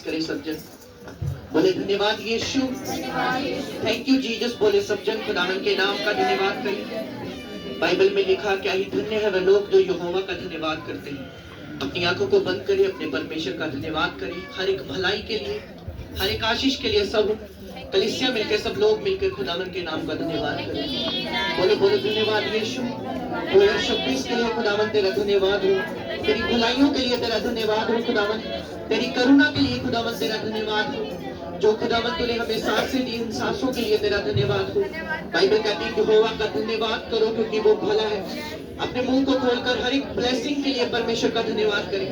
करें सब जन। बोले धन्यवाद यीशु, थैंक यू जीसस। बोले सब जन खुदावन के नाम का धन्यवाद करें। बाइबल में लिखा क्या ही धन्य है वह लोग जो यहोवा का धन्यवाद करते हैं। अपनी आंखों को बंद करें, अपने परमेश्वर का धन्यवाद करें हर एक भलाई के लिए, हर एक आशीष के लिए। सब कलीसिया मिलकर, सब लोग मिलकर खुदावन के नाम का धन्यवाद करें। बोले बोले धन्यवाद यीशु। 2026 के लिए खुदावन तेरा धन्यवाद हो, तेरी भलाइयों के लिए तेरा धन्यवाद हो खुदावन, तेरी करुणा के लिए खुदावन तेरा धन्यवाद हो। जो खुदावन तूने हमें सांसें दी, उन सांसों के लिए तेरा धन्यवाद हो। बाइबल कहती है कि यहोवा का धन्यवाद करो क्योंकि वो भला है। अपने मुंह को खोलकर हर एक ब्लेसिंग के लिए परमेश्वर का धन्यवाद करें।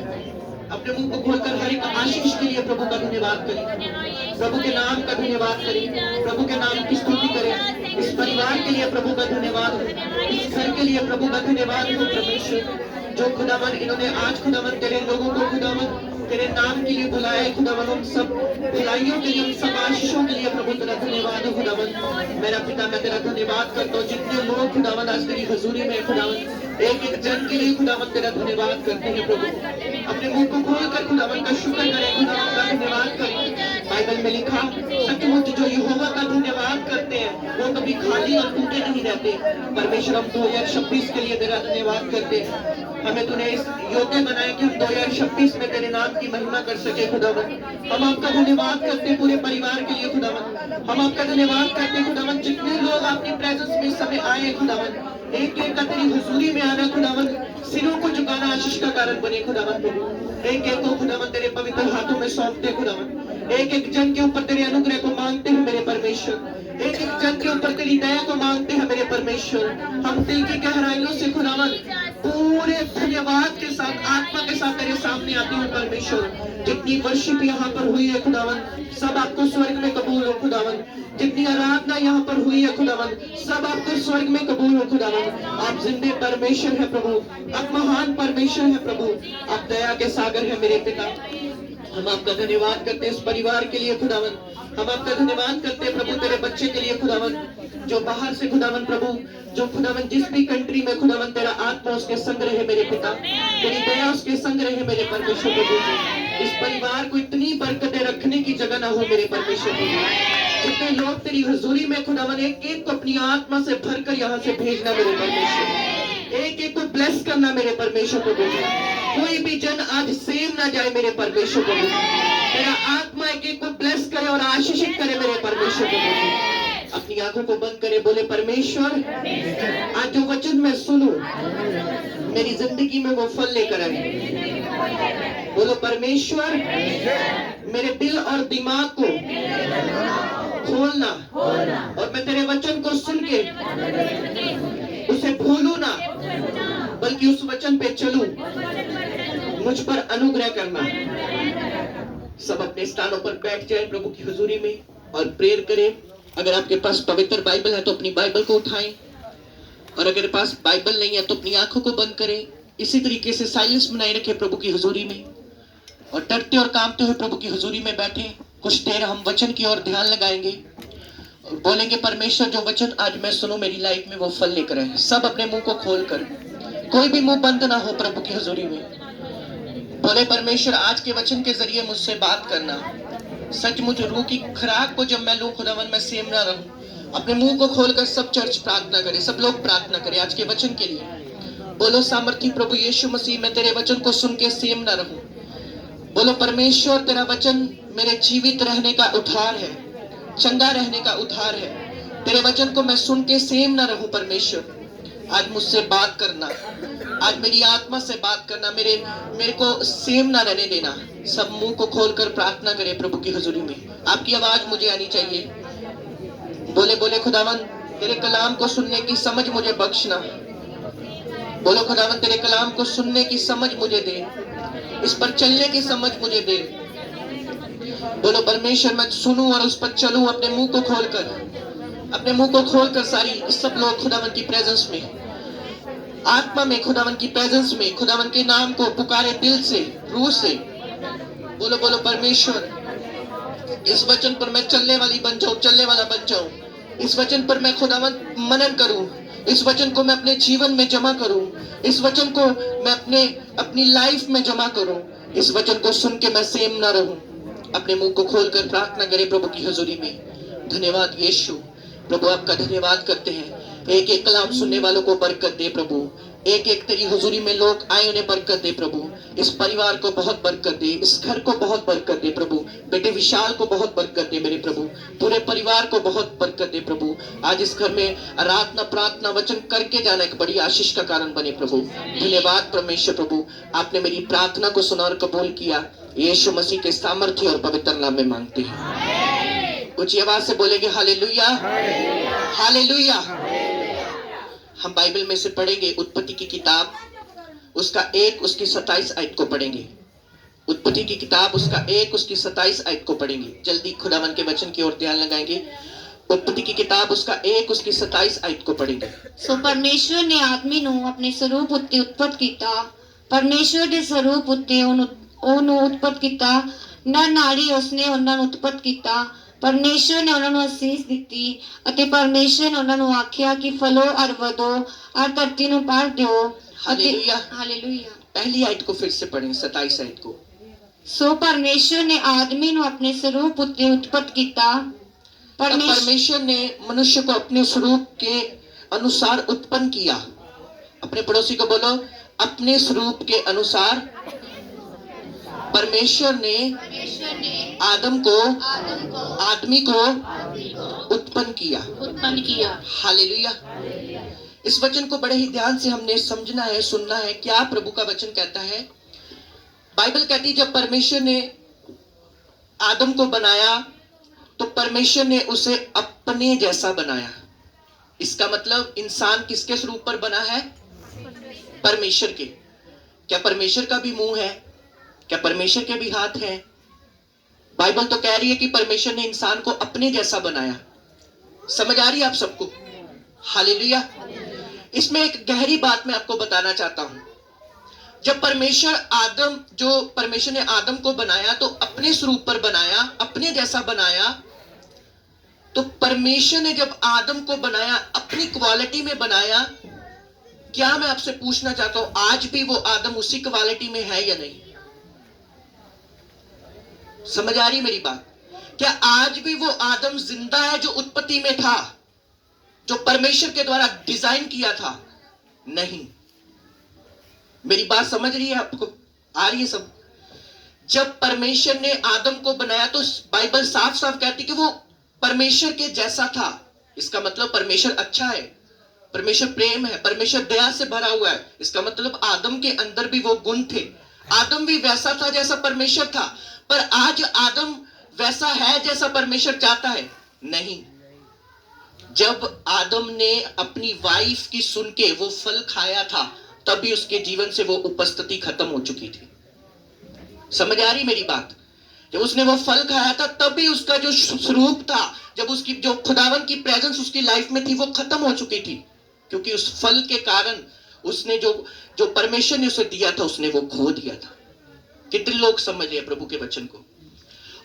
अपने मुंह को खोलकर हर एक आशीष के लिए प्रभु का धन्यवाद करें। प्रभु के नाम का धन्यवाद करें, प्रभु के नाम की स्तुति करें। इस परिवार के लिए प्रभु का धन्यवाद हो, इस घर के लिए प्रभु का धन्यवाद हो। परमेश्वर जो खुदावन इन्होंने आज खुदावन तेरे लोगों को खुदावन तेरे नाम के लिए बुलाया है खुदावन, उन सब भलाइयों के लिए, उन सब आशीषों के लिए प्रभु तेरा धन्यवाद हो खुदावन। मेरा पिता मैं तेरा धन्यवाद करता हूँ। जितने लोग खुदावन आज तेरी हजूरी में खुदावन एक एक जन के लिए खुदावन तेरा धन्यवाद करते हैं प्रभु। अपने मुंह को खोलकर खुदावन का शुक्र करें, खुदावन का धन्यवाद करें। बाइबल में लिखा सचमुच जो यहोवा का धन्यवाद करते हैं वो कभी खाली और टूटे नहीं रहते। परमेश्वर हम 2026 के लिए तेरा धन्यवाद करते हैं। हमें तूने इस योग्य बनाया कि हम 2026 में तेरे नाम की महिमा कर सके खुदावन। हम आपका धन्यवाद करते हैं पूरे परिवार के लिए खुदावन। हम आपका धन्यवाद करते हैं खुदावन। जितने लोग आपकी प्रेजेंस में इस समय आए खुदावन, एक एक का तेरी हुजूरी में आना खुदावन, सिरों को झुकाना आशीष का कारण बने खुदावन। एक एक को खुदावन तेरे पवित्र हाथों में सौंपते खुदावन। एक एक जन के ऊपर तेरे अनुग्रह को मांगते हैं मेरे परमेश्वर। एक एक जन के ऊपर तेरी दया को मांगते हैं मेरे परमेश्वर। हम दिल की गहराइयों से खुदावन पूरे धन्यवाद के साथ, आत्मा के साथ तेरे सामने आते हैं परमेश्वर। जितनी वर्शिप यहाँ पर हुई है खुदावन, सब आपको स्वर्ग में कबूल हो खुदावन। जितनी आराधना यहाँ पर हुई है खुदावन, सब आपको स्वर्ग में कबूल हो खुदावन। आप जिंदे परमेश्वर है प्रभु, आप महान परमेश्वर है प्रभु, आप दया के सागर है मेरे पिता। हम आपका धन्यवाद करते हैं इस परिवार के लिए खुदावन। हम आपका धन्यवाद करते हैं प्रभु तेरे बच्चे के लिए खुदावन, जो बाहर से खुदावन प्रभु, जो खुदावन जिस भी कंट्री में खुदावन तेरा आत्मा उसके संग रहे मेरे पिता, तेरी दया उसके संग रहे मेरे परमेश्वर प्रभु। इस परिवार को इतनी बरकतें रखने की जगह ना हो मेरे परमेश्वर प्रभु। जितने लोग तेरी हजूरी में खुदावन एक एक को अपनी आत्मा से भरकर यहाँ से भेजना मेरे परमेश्वर। एक एक को ब्लेस करना मेरे परमेश्वर प्रभु। कोई भी जन आज सेम ना जाए मेरे परमेश्वर प्रभु। तेरा आत्मा एक एक को ब्लेस करे और आशीषित करे मेरे परमेश्वर प्रभु। अपनी आंखों को बंद करे, बोले परमेश्वर आज जो वचन मैं सुनूं मेरी जिंदगी में वो फल लेकर आए। बोलो परमेश्वर मेरे दिल और दिमाग को खोलना और मैं तेरे वचन को सुन के उसे भूलूं ना, बल्कि उस वचन पे चलूं। मुझ पर अनुग्रह करना। सब अपने स्थानों पर बैठ जाए प्रभु की हुजूरी में और प्रेयर करें। अगर आपके पास पवित्र बाइबल है तो अपनी बाइबल को उठाएं, और अगर पास बाइबल नहीं है तो अपनी आंखों को बंद करें। इसी तरीके से साइलेंस बनाए रखें प्रभु की हुजूरी में, और डरते और कांपते हुए प्रभु की हुजूरी में बैठे। कुछ देर हम वचन की ओर ध्यान लगाएंगे और बोलेंगे परमेश्वर जो वचन आज मैं सुनूं मेरी लाइफ में वो फल लेकर आए। सब अपने मुंह को खोलकर, कोई भी मुंह बंद ना हो प्रभु की हुजूरी में। बोले परमेश्वर आज के वचन के जरिए मुझसे बात करना। सचमुच रूह की खुराक को जब मैं लूं खुदावन मैं सेम ना रहूं। अपने मुंह को खोलकर सब चर्च प्रार्थना करे, सब लोग प्रार्थना करें आज के वचन के लिए। बोलो सामर्थी प्रभु यीशु मसीह मैं तेरे वचन को सुन के सेम ना रहूं। बोलो परमेश्वर तेरा वचन मेरे जीवित रहने का उद्धार है, चंगा रहने का उद्धार है। तेरे वचन को मैं सुन के सेम ना रहूं परमेश्वर। आज मुझसे बात करना, आज मेरी आत्मा से बात करना, मेरे को सेम ना रहने देना। सब मुंह को खोलकर प्रार्थना करें प्रभु की हुजूरी में। आपकी आवाज मुझे आनी चाहिए। बोले बोले खुदावन तेरे कलाम को सुनने की समझ मुझे बख्शना। बोलो खुदावन तेरे कलाम को सुनने की समझ मुझे दे, इस पर चलने की समझ मुझे दे। बोलो परमेश्वर मैं सुनूं और उस पर चलूं। अपने मुंह को खोलकर, अपने मुंह को खोलकर सारी सब लोग खुदावन की प्रेजेंस में, आत्मा में, खुदावन की प्रेजेंस में खुदावन के नाम को पुकारे दिल से, रूह से। बोलो बोलो परमेश्वर इस वचन पर मैं चलने वाली बन जाऊं, चलने वाला बन जाऊं। इस वचन पर मैं खुदावन मनन करूं, इस वचन को मैं अपने जीवन में जमा करूं, इस वचन को मैं अपनी लाइफ में जमा करूं। इस वचन को सुन के मैं सेम ना रहूं। अपने मुंह को खोलकर प्रार्थना करें प्रभु की हजूरी में। धन्यवाद यीशु, प्रभु आपका धन्यवाद करते हैं। एक एक कलाम सुनने वालों को बरकत दे प्रभु, एक एक तेरी हुजूरी में लोग आए उन्हें बरकत दे प्रभु। इस परिवार को बहुत बरकत दे, इस घर को बहुत बरकत दे प्रभु। बेटे विशाल को बहुत बरकत दे मेरे प्रभु, पूरे परिवार को बहुत बरकत दे प्रभु। आज इस घर में आराधना प्रार्थना वचन करके जाना एक बड़ी आशीष का कारण बने प्रभु। धन्यवाद परमेश्वर प्रभु, आपने मेरी प्रार्थना को सुना और कबूल किया। यीशु मसीह के सामर्थ्य और पवित्र नाम में मांगते हैं। ऊंची आवाज से बोलेंगे हालेलुया, हालेलुया। हम बाइबल में से पढ़ेंगे उत्पत्ति की किताब, उसका 1 उसकी 27 आयत को पढ़ेंगे। उत्पत्ति की किताब उसका 1 उसकी 27 आयत को पढ़ेंगे। जल्दी खुदावन के वचन की ओर ध्यान लगाएंगे। उत्पत्ति की किताब उसका 1 उसकी 27 आयत को पढ़ेंगे। सो परमेश्वर ने आदमी ਨੂੰ ਆਪਣੇ ਸਰੂਪ ਉੱਤੇ ਉਤਪਤ ਕੀਤਾ। ਪਰਮੇਸ਼ਵਰ ਦੇ ਸਰੂਪ ਉੱਤੇ ਉਹਨੂੰ ਉਤਪਤ ਕੀਤਾ। ਨਰ ਨਾਰੀ ਉਸਨੇ ਉਹਨਾਂ ਨੂੰ ਉਤਪਤ ਕੀਤਾ। परमेश्वर ने उन्होंने आशीष दी ਅਤੇ परमेश्वर ने उन्होंने आख्या कि फलो और ਵਧੋ और धरती ਨੂੰ भर ਦਿਓ। Hallelujah, hallelujah. पहली आयत को फिर से पढ़ें, 27 आयत को। सो परमेश्वर ने आदमी ਨੂੰ ਆਪਣੇ ਸਰੂਪ ਉੱਤੇ ਉਤਪਤ ਕੀਤਾ। परमेश्वर ने मनुष्य को अपने स्वरूप के अनुसार उत्पन्न किया। अपने पड़ोसी को बोलो, अपने स्वरूप के अनुसार परमेश्वर ने आदम को आदमी को उत्पन्न किया। हालेलुया। इस वचन को बड़े ही ध्यान से हमने समझना है, सुनना है। क्या प्रभु का वचन कहता है? बाइबल कहती है जब परमेश्वर ने आदम को बनाया तो परमेश्वर ने उसे अपने जैसा बनाया। इसका मतलब इंसान किसके स्वरूप पर बना है? परमेश्वर के। क्या परमेश्वर का भी मुंह है? क्या परमेश्वर के भी हाथ हैं? बाइबल तो कह रही है कि परमेश्वर ने इंसान को अपने जैसा बनाया। समझ आ रही है आप सबको? हालेलुया। इसमें एक गहरी बात मैं आपको बताना चाहता हूं। जब परमेश्वर ने आदम को बनाया तो अपने स्वरूप पर बनाया, अपने जैसा बनाया। तो परमेश्वर ने जब आदम को बनाया, अपनी क्वालिटी में बनाया। क्या मैं आपसे पूछना चाहता हूं, आज भी वो आदम उसी क्वालिटी में है या नहीं? समझ आ रही मेरी बात? क्या आज भी वो आदम जिंदा है जो उत्पत्ति में था, जो परमेश्वर के द्वारा डिजाइन किया था? नहीं। मेरी बात समझ रही है आपको? आ रही है सब? जब परमेश्वर ने आदम को बनाया तो बाइबल साफ साफ कहती कि वो परमेश्वर के जैसा था। इसका मतलब परमेश्वर अच्छा है, परमेश्वर प्रेम है, परमेश्वर दया से भरा हुआ है। इसका मतलब आदम के अंदर भी वो गुण थे। आदम भी वैसा था जैसा परमेश्वर था। पर आज आदम वैसा है जैसा परमेश्वर चाहता है? नहीं। जब आदम ने अपनी वाइफ की सुन के वो फल खाया था, तभी उसके जीवन से वो उपस्थिति खत्म हो चुकी थी। समझ आ रही मेरी बात? जब उसने वो फल खाया था तभी उसका जो स्वरूप था, जब उसकी जो खुदावन की प्रेजेंस उसकी लाइफ में थी, वो खत्म हो चुकी थी। क्योंकि उस फल के कारण उसने जो परमेश्वर ने उसे दिया था, उसने वो खो दिया था। कितने लोग समझ रहे प्रभु के वचन को?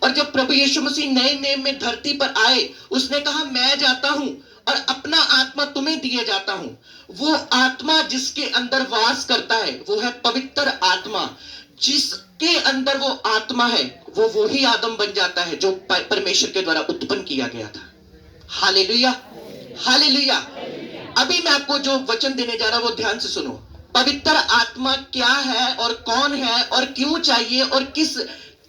और जब प्रभु यीशु मसीह नए नेम में धरती पर आए, उसने कहा मैं जाता हूं और अपना आत्मा तुम्हें दिए जाता हूं। वो आत्मा जिसके अंदर वास करता है वो है पवित्र आत्मा। जिसके अंदर वो आत्मा है वो वही आदम बन जाता है जो परमेश्वर के द्वारा उत्पन्न किया गया था। Hallelujah, hallelujah. अभी मैं आपको जो वचन देने जा रहा हूं वो ध्यान से सुनो। पवित्र आत्मा क्या है और कौन है और क्यों चाहिए और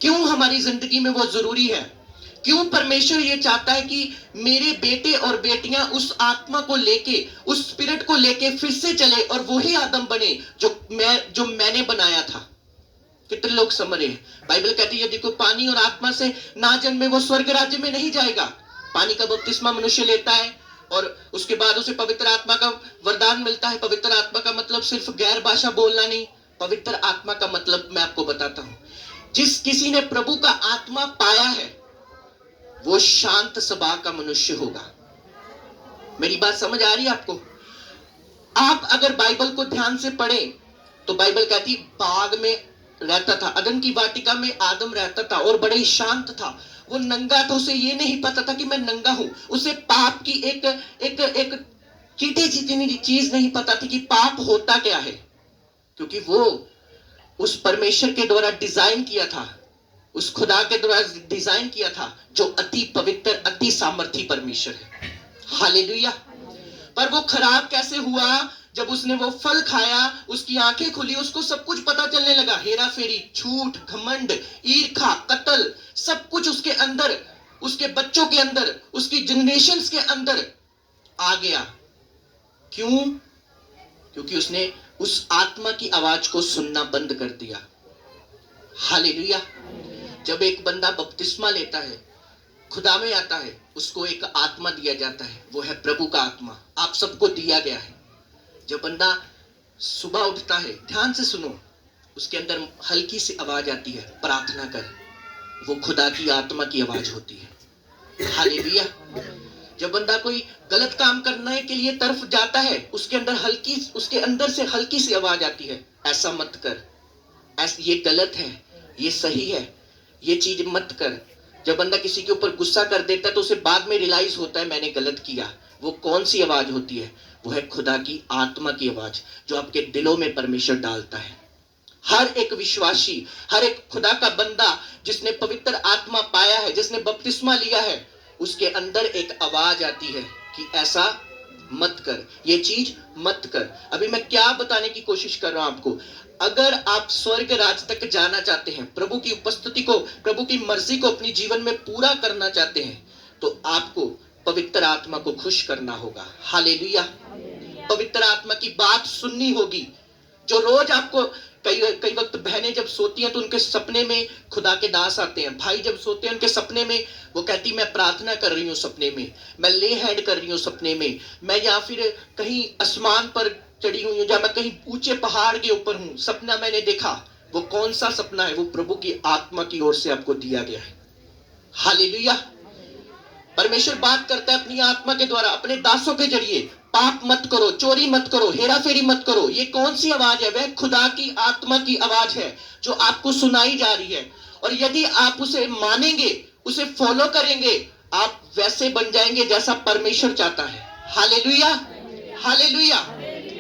क्यों हमारी जिंदगी में वो जरूरी है? क्यों परमेश्वर ये चाहता है कि मेरे बेटे और बेटियां उस आत्मा को लेके, उस स्पिरिट को लेके फिर से चले और वही आदम बने जो मैंने बनाया था? कितने लोग समझ रहे हैं? बाइबल कहती है यदि कोई पानी और आत्मा से ना जन्मे वो स्वर्ग राज्य में नहीं जाएगा। पानी का बपतिस्मा मनुष्य लेता है और उसके बाद उसे पवित्र आत्मा का वरदान मिलता है। पवित्र आत्मा का मतलब सिर्फ गैर भाषा बोलना नहीं। पवित्र आत्मा का मतलब मैं आपको बताता हूं। जिस किसी ने प्रभु का आत्मा पाया है वो शांत स्वभाव का मनुष्य होगा। मेरी बात समझ आ रही है आपको? आप अगर बाइबल को ध्यान से पढ़ें तो बाइबल कहती बाग में रहता था, अदन की वाटिका में आदम रहता था और बड़े ही शांत था। वो नंगा था, उसे ये नहीं पता था कि मैं नंगा हूं। उसे पाप की एक चीटी जितनी चीज नहीं पता थी कि पाप होता क्या है, क्योंकि वो उस परमेश्वर के द्वारा डिजाइन किया था। उस खुदा के द्वारा डिजाइन किया था, जो अति पवित्र, अति सामर्थी परमेश्वर है। हालेलुया। पर वो खराब कैसे हुआ? जब उसने वो फल खाया, उसकी आंखें खुली, उसको सब कुछ पता चलने लगा। हेरा फेरी, झूठ, घमंड, ईर्खा, कत्ल, सब कुछ उसके अंदर, उसके बच्चों के अंदर, उसकी जनरेशंस के अंदर आ गया। क्यों? क्योंकि उसने उस आत्मा की आवाज को सुनना बंद कर दिया। हालेलुया। जब एक बंदा बपतिस्मा लेता है, खुदा में आता है, उसको एक आत्मा दिया जाता है, वो है प्रभु का आत्मा। आप सबको दिया गया है। जब बंदा सुबह उठता है, ध्यान से सुनो, उसके अंदर हल्की सी आवाज आती है, प्रार्थना कर। वो खुदा की आत्मा की आवाज होती है। हालेलुया। जब बंदा कोई गलत काम करने के लिए तरफ जाता है, उसके अंदर से हल्की सी आवाज आती है, ऐसा मत कर, ये गलत है, ये सही है, ये चीज मत कर। जब बंदा किसी के ऊपर गुस्सा कर देता है, तो उसे बाद में रियलाइज होता है मैंने गलत किया। वो कौन सी आवाज होती है? वो है खुदा की आत्मा की आवाज, जो आपके दिलों में परमेश्वर डालता है। हर एक विश्वासी, हर एक खुदा का बंदा जिसने पवित्र आत्मा पाया है, जिसने बपतिस्मा लिया है, उसके अंदर एक आवाज आती है कि ऐसा मत कर, ये चीज मत कर। अभी मैं क्या बताने की कोशिश कर रहा हूं आपको? अगर आप स्वर्ग राज तक जाना चाहते हैं, प्रभु की उपस्थिति को, प्रभु की मर्जी को अपने जीवन में पूरा करना चाहते हैं, तो आपको पवित्र आत्मा को खुश करना होगा। हालेलुया। पवित्र आत्मा की बात सुननी होगी। जो रोज आपको, कई वक्त बहनें जब सोती हैं तो उनके सपने में खुदा के दास आते हैं। भाई जब सोते हैं उनके सपने में वो कहती, मैं प्रार्थना कर रही हूँ सपने में, मैं ले हैंड कर रही हूँ सपने में, मैं या फिर कहीं आसमान पर चढ़ी हुई हूँ, या मैं कहीं ऊंचे पहाड़ के ऊपर हूँ, सपना मैंने देखा। वो कौन सा सपना है? वो प्रभु की आत्मा की ओर से आपको दिया गया है। हालेलुया। परमेश्वर बात करता है अपनी आत्मा के द्वारा, अपने दासों के जरिए। पाप मत करो, चोरी मत करो, हेरा फेरी मत करो। ये कौन सी आवाज है? वह खुदा की आत्मा की आवाज है, जो आपको सुनाई जा रही है। और यदि आप उसे मानेंगे, उसे फॉलो करेंगे, आप वैसे बन जाएंगे जैसा परमेश्वर चाहता है। हालेलुया। हालेलुया।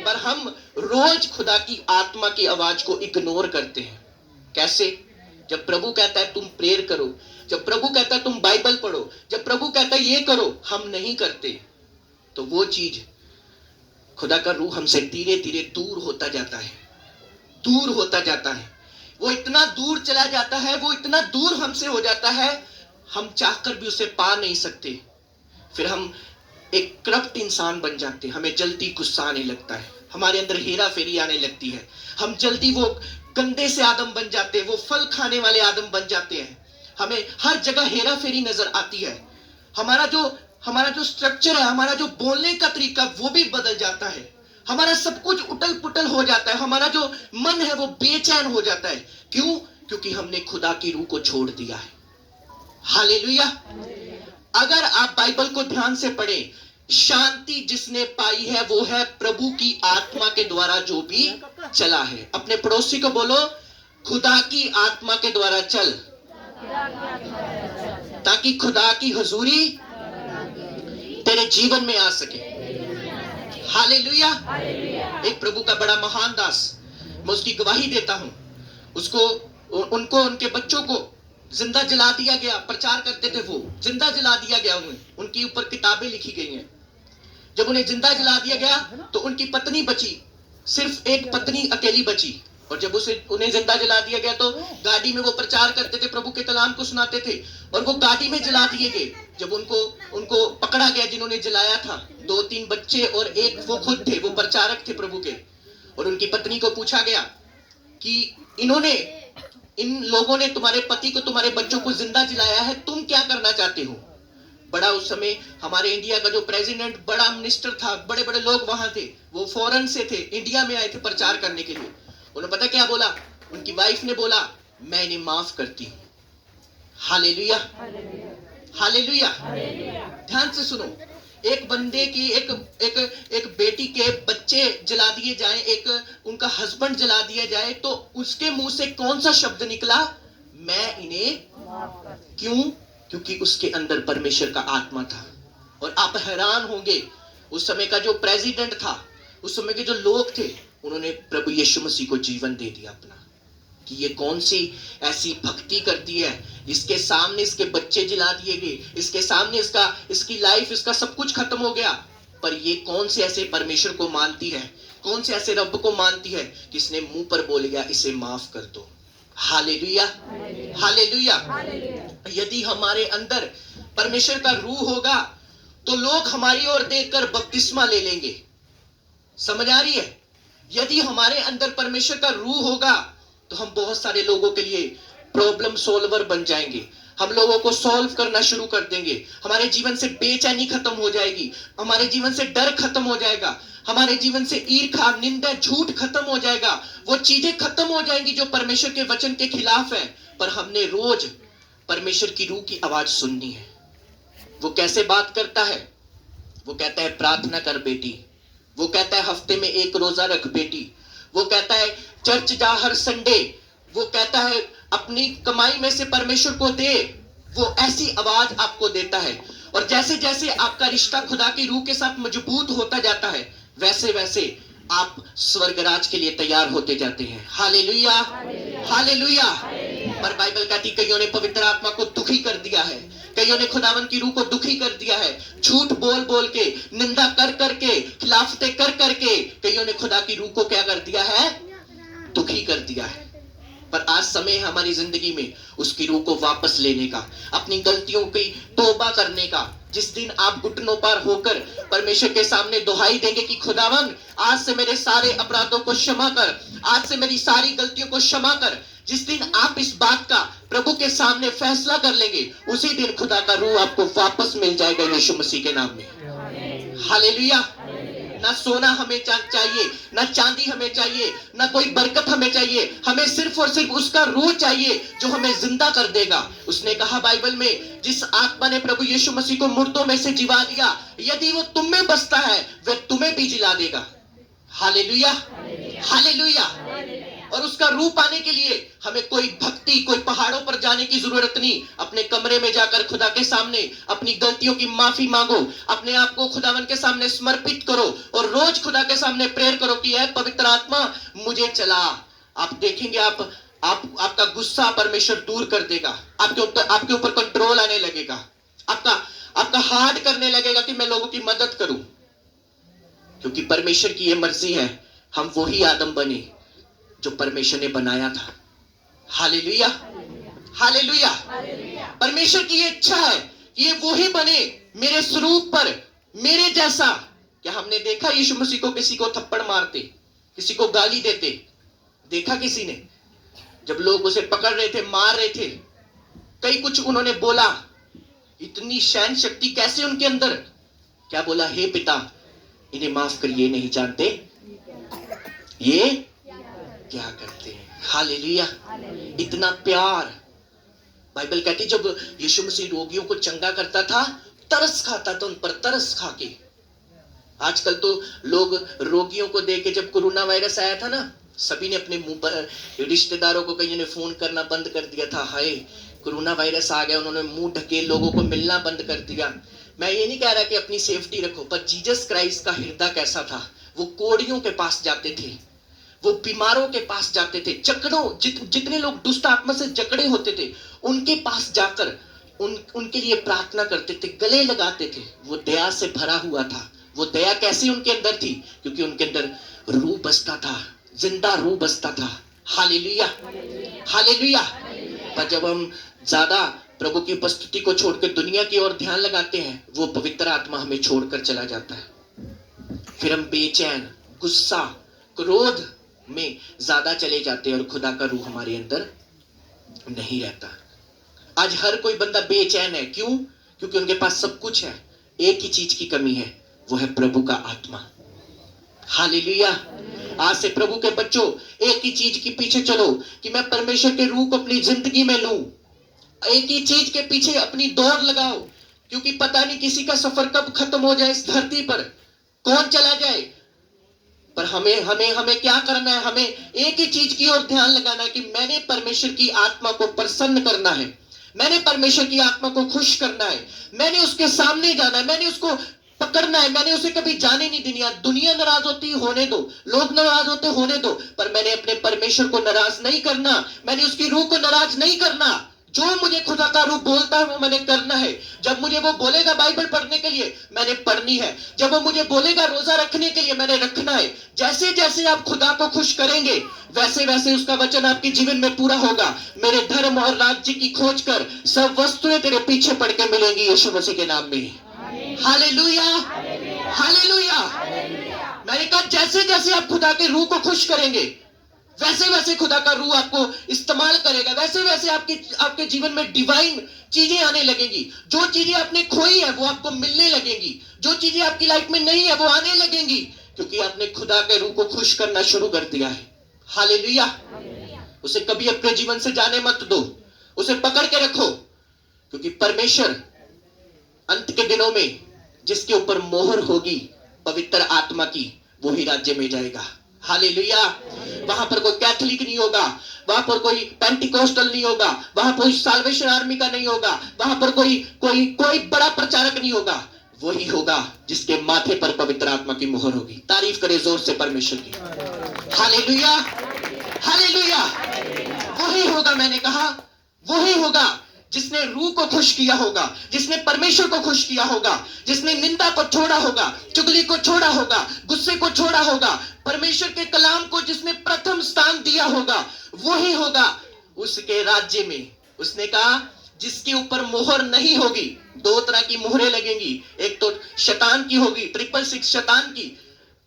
पर हम रोज खुदा की आत्मा की आवाज को इग्नोर करते हैं। कैसे? जब प्रभु कहता है तुम प्रेयर करो, जब प्रभु कहता है तुम बाइबल पढ़ो, जब प्रभु कहता है ये करो, हम नहीं करते, तो वो चीज, खुदा का रूह हमसे धीरे धीरे दूर होता जाता है, दूर होता जाता है। वो इतना दूर चला जाता है, वो इतना दूर हमसे हो जाता है, हम चाहकर भी उसे पा नहीं सकते। फिर हम एक करप्ट इंसान बन जाते हैं। हमें जल्दी गुस्सा आने लगता है, हमारे अंदर हेरा फेरी आने लगती है, हम जल्दी वो गंदे से आदम बन जाते हैं, वो फल खाने वाले आदम बन जाते हैं। हमें हर जगह हेरा फेरी नजर आती है। हमारा जो स्ट्रक्चर है, हमारा जो बोलने का तरीका, वो भी बदल जाता है। हमारा सब कुछ उटल पुटल हो जाता है। हमारा जो मन है वो बेचैन हो जाता है। क्यों? क्योंकि हमने खुदा की रूह को छोड़ दिया है। हालेलुया। अगर आप बाइबल को ध्यान से पढ़ें, शांति जिसने पाई है वो है प्रभु की आत्मा के द्वारा जो भी चला है। अपने पड़ोसी को बोलो, खुदा की आत्मा के द्वारा चल, ताकि खुदा की हुजूरी तेरे जीवन में आ सके। हालेलुया। एक प्रभु का बड़ा महान दास, मैं उसकी गवाही देता हूं, उनको उनके बच्चों को जिंदा जला दिया गया। प्रचार करते थे वो, जिंदा जला दिया गया उन्हें। उनके ऊपर किताबें लिखी गई हैं। जब उन्हें जिंदा जला दिया गया तो उनकी पत्नी बची, सिर्फ एक पत्नी अकेली बची। और जब उन्हें जिंदा जला दिया गया तो गाड़ी में वो प्रचार करते थे, प्रभु के कलाम को सुनाते थे, और वो गाड़ी में जला दिए गए। जब उनको पकड़ा गया, जिन्होंने जलाया था, 2-3 बच्चे और एक वो खुद थे, वो प्रचारक थे प्रभु के। और उनकी पत्नी को पूछा गया कि इन लोगों ने तुम्हारे पति को, तुम्हारे बच्चों को जिंदा जलाया है, तुम क्या करना चाहते हो? बड़ा उस समय हमारे इंडिया का जो प्रेसिडेंट, बड़ा मिनिस्टर था, बड़े बड़े लोग वहां थे, वो फॉरेन से थे, इंडिया में आए थे प्रचार करने के लिए। उन्होंने पता क्या बोला? उनकी वाइफ ने बोला, मैं इन्हें माफ करती हूँ। हालेलुया। हालेलुया। ध्यान से सुनो, एक बंदे की एक बेटी के बच्चे जला दिए जाए, एक उनका हस्बैंड जला दिया जाए, तो उसके मुंह से कौन सा शब्द निकला? मैं इन्हें। क्यों? क्योंकि उसके अंदर परमेश्वर का आत्मा था। और आप हैरान होंगे, उस समय का जो प्रेसिडेंट था, उस समय के जो लोग थे, उन्होंने प्रभु यीशु मसीह को जीवन दे दिया अपना। कि ये कौन सी ऐसी भक्ति करती है, इसके सामने इसके बच्चे जिला दिए गए, इसके सामने इसकी लाइफ, इसका सब कुछ खत्म हो गया, पर ये कौन से ऐसे परमेश्वर को मानती है, कौन से ऐसे रब को मानती है कि इसने मुंह पर बोल गया इसे माफ कर दो। Hallelujah, hallelujah. यदि हमारे अंदर परमेश्वर का रूह होगा तो लोग हमारी ओर देखकर बपतिस्मा ले लेंगे। समझ आ रही है? यदि हमारे अंदर परमेश्वर का रूह होगा तो हम बहुत सारे लोगों के लिए प्रॉब्लम सॉल्वर बन जाएंगे, हम लोगों को सॉल्व करना शुरू कर देंगे, हमारे जीवन से बेचैनी खत्म हो जाएगी, हमारे जीवन से डर खत्म हो जाएगा, हमारे जीवन से ईर्ष्या, निंदा, झूठ खत्म हो जाएगा। वो चीजें खत्म हो जाएंगी जो परमेश्वर के वचन के खिलाफ है। पर हमने रोज परमेश्वर की रूह की आवाज सुननी है। वो कैसे बात करता है? वो कहता है प्रार्थना कर बेटी, वो कहता है हफ्ते में 1 रोजा रख बेटी, वो कहता है चर्च जा हर संडे, वो कहता है अपनी कमाई में से परमेश्वर को दे। वो ऐसी आवाज आपको देता है। और जैसे जैसे आपका रिश्ता खुदा की रूह के साथ मजबूत होता जाता है, वैसे वैसे आप स्वर्गराज के लिए तैयार होते जाते हैं। Hallelujah, hallelujah. पर बाइबल कहती कईयों ने पवित्र आत्मा को दुखी कर दिया है, कईयों ने खुदावन की रूह को दुखी कर दिया है। झूठ बोल बोल के, निंदा कर करके, खिलाफतें कर करके कईयों ने खुदा की रूह को क्या कर दिया है? दुखी कर दिया है। पर आज समय है हमारी जिंदगी में उसकी रूह को वापस लेने का, अपनी गलतियों की तौबा करने का। जिस दिन आप घुटनों पर होकर परमेश्वर के सामने दुहाई देंगे कि खुदावन आज से मेरे सारे अपराधों को क्षमा कर, आज से मेरी सारी गलतियों को क्षमा कर, जिस दिन आप इस बात का प्रभु के सामने फैसला कर लेंगे, उसी दिन खुदा का रूह आपको वापस मिल जाएगा यीशु मसीह के नाम में। हालेलुया। ना सोना हमें चाहिए, ना चांदी हमें चाहिए, ना कोई बरकत हमें चाहिए, हमें सिर्फ और सिर्फ उसका रूह चाहिए जो हमें जिंदा कर देगा। उसने कहा बाइबल में, जिस आत्मा ने प्रभु यीशु मसीह को मुर्दों में से जिवा दिया, यदि वो तुम में बसता है वह तुम्हें भी जिला देगा। Hallelujah, hallelujah. और उसका रूह पाने के लिए हमें कोई भक्ति, कोई पहाड़ों पर जाने की जरूरत नहीं। अपने कमरे में जाकर खुदा के सामने अपनी गलतियों की माफी मांगो, अपने आप को खुदावन के सामने समर्पित करो और रोज खुदा के सामने प्रेयर करो कि ऐ पवित्र आत्मा मुझे चला। आप देखेंगे आपका गुस्सा परमेश्वर दूर कर देगा, आपके ऊपर कंट्रोल आने लगेगा, आपका हार्ट करने लगेगा कि मैं लोगों की मदद करूं, क्योंकि परमेश्वर की यह मर्जी है हम वही आदम बने जो परमेश्वर ने बनाया था। Hallelujah, hallelujah. परमेश्वर की ये इच्छा है कि ये वही बने मेरे स्वरूप पर, मेरे जैसा। क्या हमने देखा यीशु मसीह को किसी को थप्पड़ मारते, किसी को गाली देते? देखा किसी ने? जब लोग उसे पकड़ रहे थे, मार रहे थे, कई कुछ उन्होंने बोला। इतनी सहन शक्ति कैसे उनके अंदर? क्या बोला? हे पिता इन्हें माफ कर, ये नहीं जानते ये क्या करते हैं। हालेलुया। इतना प्यार। बाइबल कहती जब यीशु मसीह रोगियों को चंगा करता था, तरस खाता था उन पर, तरस खा के। आजकल तो लोग रोगियों को देख के, जब कोरोना वायरस आया था ना, सभी ने अपने मुंह पर, रिश्तेदारों को कईयों ने फोन करना बंद कर दिया था, हाय कोरोना वायरस आ गया, उन्होंने मुंह ढके, लोगों को मिलना बंद कर दिया। मैं ये नहीं कह रहा कि अपनी सेफ्टी रखो, पर जीसस क्राइस्ट का हृदय कैसा था? वो कोड़ियों के पास जाते थे, वो बीमारों के पास जाते थे, जकड़ों, जितने लोग दुष्ट आत्मा से जकड़े होते थे उनके पास जाकर उनके लिए प्रार्थना करते थे, गले लगाते थे। वो दया से भरा हुआ था। वो दया कैसी उनके अंदर थी? क्योंकि उनके अंदर रूह बसता था, जिंदा रूह बसता था। Hallelujah, hallelujah. पर जब हम ज्यादा प्रभु की उपस्थिति को छोड़कर दुनिया की ओर ध्यान लगाते हैं, वो पवित्र आत्मा हमें छोड़कर चला जाता है। फिर हम बेचैन, गुस्सा, क्रोध में ज्यादा चले जाते हैं और खुदा का रूह हमारे अंदर नहीं रहता। आज हर कोई बंदा बेचैन है। क्यों? क्योंकि उनके पास सब कुछ है, एक ही चीज की कमी है, वो है प्रभु का आत्मा। हालेलुया। आज से प्रभु के बच्चों एक ही चीज के पीछे चलो कि मैं परमेश्वर के रूह को अपनी जिंदगी में लूं। एक ही चीज के पीछे अपनी दौड़ लगाओ, क्योंकि पता नहीं किसी का सफर कब खत्म हो जाए इस धरती पर, कौन चला जाए। पर हमें क्या करना है? हमें एक ही चीज की ओर ध्यान लगाना है कि मैंने परमेश्वर की आत्मा को प्रसन्न करना है, मैंने परमेश्वर की आत्मा को खुश करना है, मैंने उसके सामने जाना है, मैंने उसको पकड़ना है, मैंने उसे कभी जाने नहीं देनी। दुनिया नाराज होती होने दो, लोग नाराज होते होने दो, पर मैंने अपने परमेश्वर को नाराज नहीं करना, मैंने उसकी रूह को नाराज नहीं करना। जो मुझे खुदा का रूह बोलता है वो मैंने करना है। जब मुझे वो बोलेगा बाइबल पढ़ने के लिए, मैंने पढ़नी है। जब वो मुझे बोलेगा रोजा रखने के लिए, मैंने रखना है। जैसे जैसे आप खुदा को खुश करेंगे, वैसे वैसे उसका वचन आपके जीवन में पूरा होगा। मेरे धर्म और राज्य की खोज कर सब वस्तुएं तेरे पीछे पड़ के मिलेंगी, यीशु मसीह के नाम में। Hallelujah, hallelujah. मैंने कहा जैसे जैसे आप खुदा के रूह को खुश करेंगे, वैसे वैसे खुदा का रूह आपको इस्तेमाल करेगा, वैसे वैसे आपके जीवन में डिवाइन चीजें आने लगेंगी। जो चीजें आपने खोई है वो आपको मिलने लगेंगी, जो चीजें आपकी लाइफ में नहीं है वो आने लगेंगी, क्योंकि आपने खुदा के रूह को खुश करना शुरू कर दिया है। हालेलुया। उसे कभी अपने जीवन से जाने मत दो, उसे पकड़ के रखो, क्योंकि परमेश्वर अंत के दिनों में जिसके ऊपर मोहर होगी पवित्र आत्मा की, वो ही राज्य में जाएगा। हालेलुया। वहां पर कोई कैथोलिक नहीं होगा, वहां पर कोई पेंटिकोस्टल नहीं होगा, वहां पर कोई साल्वेशन आर्मी का नहीं होगा, वहां पर कोई बड़ा प्रचारक नहीं होगा। वही होगा जिसके माथे पर पवित्र आत्मा की मोहर होगी। तारीफ करे जोर से परमेश्वर की। Hallelujah, hallelujah. वही होगा, मैंने कहा वही होगा जिसने रूह को खुश किया होगा, जिसने परमेश्वर को खुश किया होगा, जिसने निंदा को छोड़ा होगा, चुगली को छोड़ा होगा, गुस्से को छोड़ा होगा, परमेश्वर के कलाम को जिसने प्रथम स्थान दिया होगा, वही होगा उसके राज्य में। उसने कहा जिसके ऊपर मोहर नहीं होगी, दो तरह की मोहरें लगेंगी, एक तो शैतान की होगी, 666 शैतान की,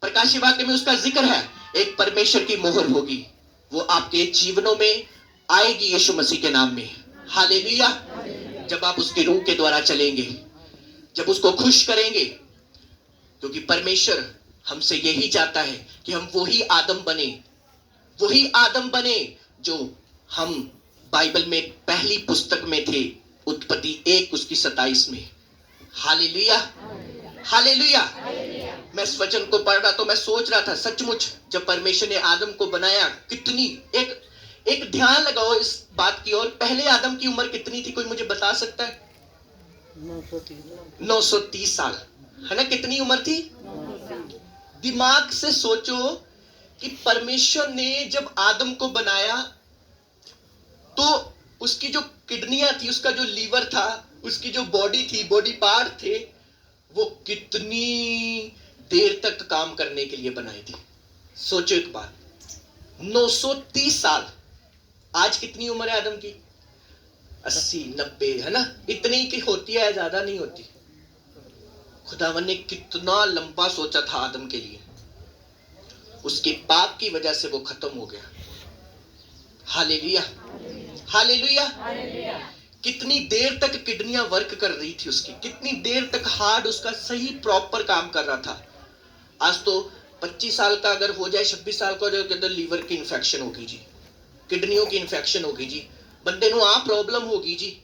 प्रकाशित वाक्य में उसका जिक्र है। एक परमेश्वर की मोहर होगी, वो आपके जीवनों में आएगी यीशु मसीह के नाम में। हालेलुया। जब आप उसके रूह के द्वारा चलेंगे, जब उसको खुश करेंगे, क्योंकि परमेश्वर हमसे यही चाहता है कि हम वही आदम बने जो हम बाइबल में पहली पुस्तक में थे, उत्पत्ति 1 उसकी 27 में। Hallelujah, hallelujah. मैं इस वचन को पढ़ रहा तो मैं सोच रहा था, सचमुच जब परमेश्वर ने आदम को बनाया, कितनी एक ध्यान लगाओ इस बात की ओर। पहले आदम की उम्र कितनी थी, कोई मुझे बता सकता है? 930 साल, है ना? कितनी उम्र थी? दिमाग से सोचो कि परमेश्वर ने जब आदम को बनाया तो उसकी जो किडनियां थी, उसका जो लीवर था, उसकी जो बॉडी थी, बॉडी पार्ट थे, वो कितनी देर तक काम करने के लिए बनाए थे। सोचो एक बात, 930 साल। आज कितनी उम्र है आदम की? 80, 90, है ना? इतनी की होती है, ज्यादा नहीं होती। खुदावन ने कितना लंबा सोचा था आदम के लिए, उसके पाप की वजह से वो खत्म हो गया। Hallelujah, hallelujah. कितनी देर तक किडनियां वर्क कर रही थी उसकी, कितनी देर तक हार्ट उसका सही प्रॉपर काम कर रहा था। आज तो 25 साल का अगर हो जाए, 26 साल का हो जाए, तो लीवर की इन्फेक्शन होगी जी, किडनियों की इन्फेक्शन होगी जी, बंदे ਨੂੰ आ प्रॉब्लम होगी जी,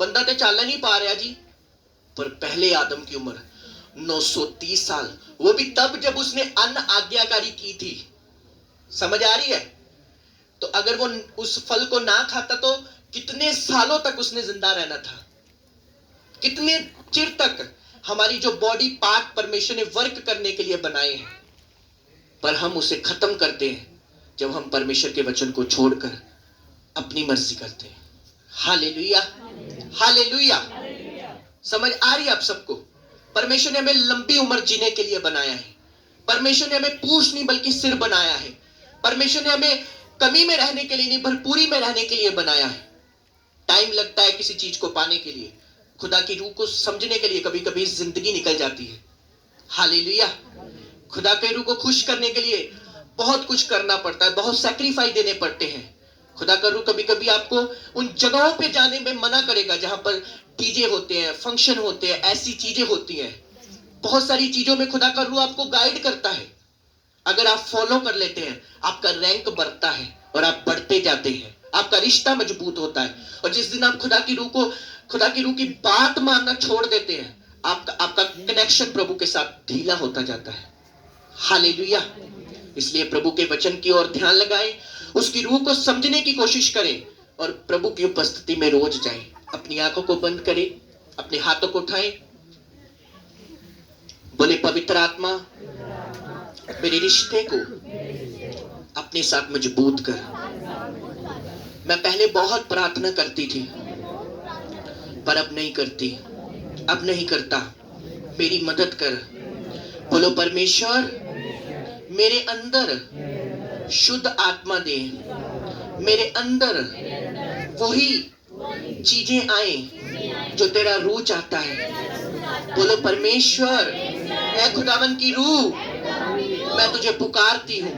बंदा तो चल नहीं पा रहा जी। पर पहले आदम की उम्र 930 साल, वो भी तब जब उसने अन आज्ञाकारी की थी। समझ आ रही है? तो अगर वो उस फल को ना खाता तो कितने सालों तक उसने जिंदा रहना था, कितने चिर तक। हमारी जो बॉडी पार्ट परमेश्वर ने वर्क करने के लिए बनाए हैं, पर हम उसे खत्म करते हैं जब हम परमेश्वर के वचन को छोड़कर अपनी मर्जी करते हैं। Hallelujah, hallelujah. समझ आ रही है आप सबको? परमेश्वर ने हमें लंबी उम्र जीने के लिए बनाया है। परमेश्वर ने हमें पूंछ नहीं बल्कि सिर बनाया है। परमेश्वर ने हमें कमी में रहने के लिए नहीं, भरपूरी में रहने के लिए बनाया है। टाइम लगता है किसी चीज को पाने के लिए, खुदा की रूह को समझने के लिए कभी कभी जिंदगी निकल जाती है। हालेलुया। खुदा के रूह को खुश करने के लिए बहुत कुछ करना पड़ता है, बहुत सैक्रिफाइस देने पड़ते हैं। खुदा का रूह कभी कभी आपको उन जगहों पे जाने में मना करेगा जहां पर डीजे होते हैं, फंक्शन होते हैं, ऐसी चीजें होती हैं। बहुत सारी चीजों में खुदा का रूह आपको गाइड करता है। अगर आप फॉलो कर लेते हैं, आपका रैंक बढ़ता है और आप बढ़ते जाते हैं, आपका रिश्ता मजबूत होता है। और जिस दिन आप खुदा की रूह की बात मानना छोड़ देते हैं, आपका कनेक्शन प्रभु के साथ ढीला होता जाता है। हालेलुया। इसलिए प्रभु के वचन की ओर ध्यान लगाएं, उसकी रूह को समझने की कोशिश करें और प्रभु की उपस्थिति में रोज जाएं। अपनी आंखों को बंद करें, अपने हाथों को उठाएं, बोले पवित्र आत्मा मेरे रिश्ते को अपने साथ मजबूत कर। मैं पहले बहुत प्रार्थना करती थी पर अब नहीं करती, अब नहीं करता। मेरी मदद कर। बोलो परमेश्वर मेरे अंदर शुद्ध आत्मा दे, मेरे अंदर वही चीजें आए जो तेरा रूह चाहता है। बोलो परमेश्वर ऐ खुदावन की रूह मैं तुझे पुकारती हूँ,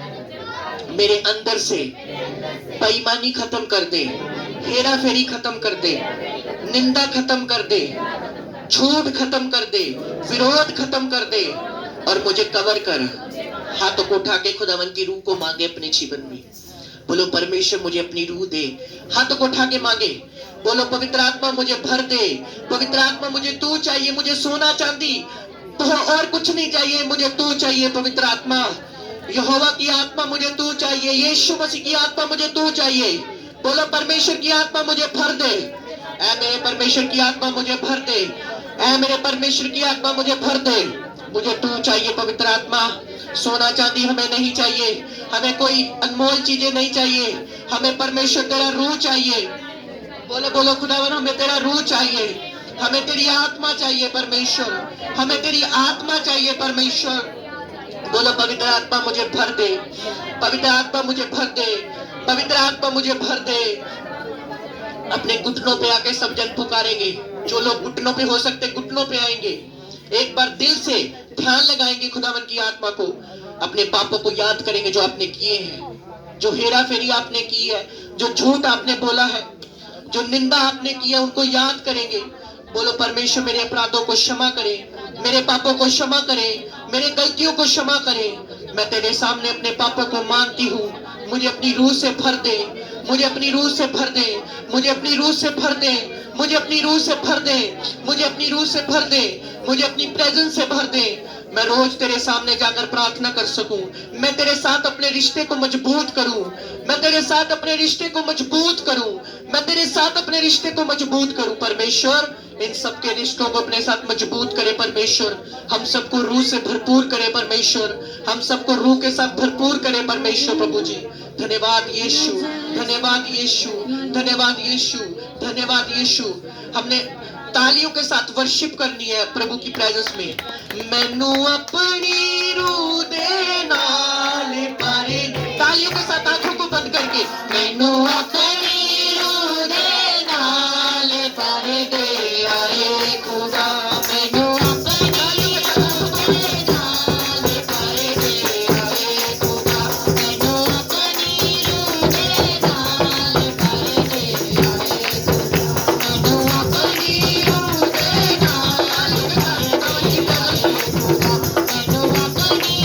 मेरे अंदर से बेईमानी खत्म कर दे, हेरा फेरी खत्म कर दे, निंदा खत्म कर दे, झूठ खत्म कर दे, विरोध खत्म कर दे और मुझे कवर कर। हाथों को उठा के खुदावन की रूह को मांगे अपने जीवन में। बोलो परमेश्वर मुझे अपनी रूह दे। हाथों को उठा के मांगे। बोलो पवित्र आत्मा मुझे भर दे। पवित्र आत्मा मुझे तू चाहिए, मुझे सोना चांदी तो और कुछ नहीं चाहिए, मुझे तू चाहिए। पवित्र आत्मा यहोवा की आत्मा मुझे तू चाहिए, यीशु मसीह की आत्मा मुझे तू चाहिए। बोलो परमेश्वर की आत्मा मुझे भर दे। ऐ मेरे परमेश्वर की आत्मा मुझे भर दे। ऐ मेरे परमेश्वर की आत्मा मुझे भर दे। मुझे तू चाहिए पवित्र आत्मा। सोना चांदी हमें नहीं चाहिए, हमें कोई अनमोल चीजें नहीं चाहिए, हमें परमेश्वर तेरा रूह चाहिए। बोलो बोलो खुदावन हमें तेरा रूह चाहिए, हमें तेरी आत्मा चाहिए परमेश्वर, हमें तेरी आत्मा चाहिए परमेश्वर। बोलो पवित्र आत्मा मुझे भर दे, पवित्र आत्मा मुझे भर दे, पवित्र आत्मा मुझे भर दे। अपने घुटनों पे आके सब जन पुकारेंगे। जो लोग घुटनों पे हो सकते घुटनों पे आएंगे, एक बार दिल से ध्यान लगाएंगे खुदावन की आत्मा को। अपने पापों को याद करेंगे जो आपने किए हैं, जो हेरा फेरी आपने की है, जो झूठ आपने बोला है, जो निंदा आपने किया, उनको याद करेंगे। बोलो परमेश्वर मेरे अपराधों को क्षमा करे, मेरे पापों को क्षमा करे, मेरे गलतियों को क्षमा करे। मैं तेरे सामने अपने पापों को मानती हूँ। मुझे अपनी रूह से भर दे, मुझे अपनी रूह से भर दे, मुझे अपनी रूह से भर दे, मुझे अपनी रूह से भर दे, मुझे अपनी रूह से भर दे, मुझे अपनी प्रेजेंस से भर दे। मैं रोज तेरे सामने जाकर प्रार्थना कर सकूं, मैं तेरे साथ अपने रिश्ते को मजबूत करूं, मैं तेरे साथ अपने रिश्ते को मजबूत करूं, मैं तेरे साथ अपने रिश्ते को मजबूत करूं। परमेश्वर इन सबके रिश्तों को अपने साथ मजबूत करे परमेश्वर। हम सबको रूह से भरपूर करे परमेश्वर, हम सबको रूह के साथ भरपूर करे परमेश्वर। प्रभु जी धन्यवाद यीशु, धन्यवाद यीशु, धन्यवाद यीशु, धन्यवाद यीशु। हमने तालियों के साथ वर्शिप करनी है प्रभु की प्रेजेंस में। मैनू अपनी रूह दे नाल पारे। तालियों के साथ आंखों को बंद करके मैनू अपनी रूह दे नाल पारे दे आए खुदा। मैनू अपनी रूह दे नाल पारे दे आए खुदा। मैनू अपनी रूह दे नाल पारे दे आए खुदा। मैनू अपनी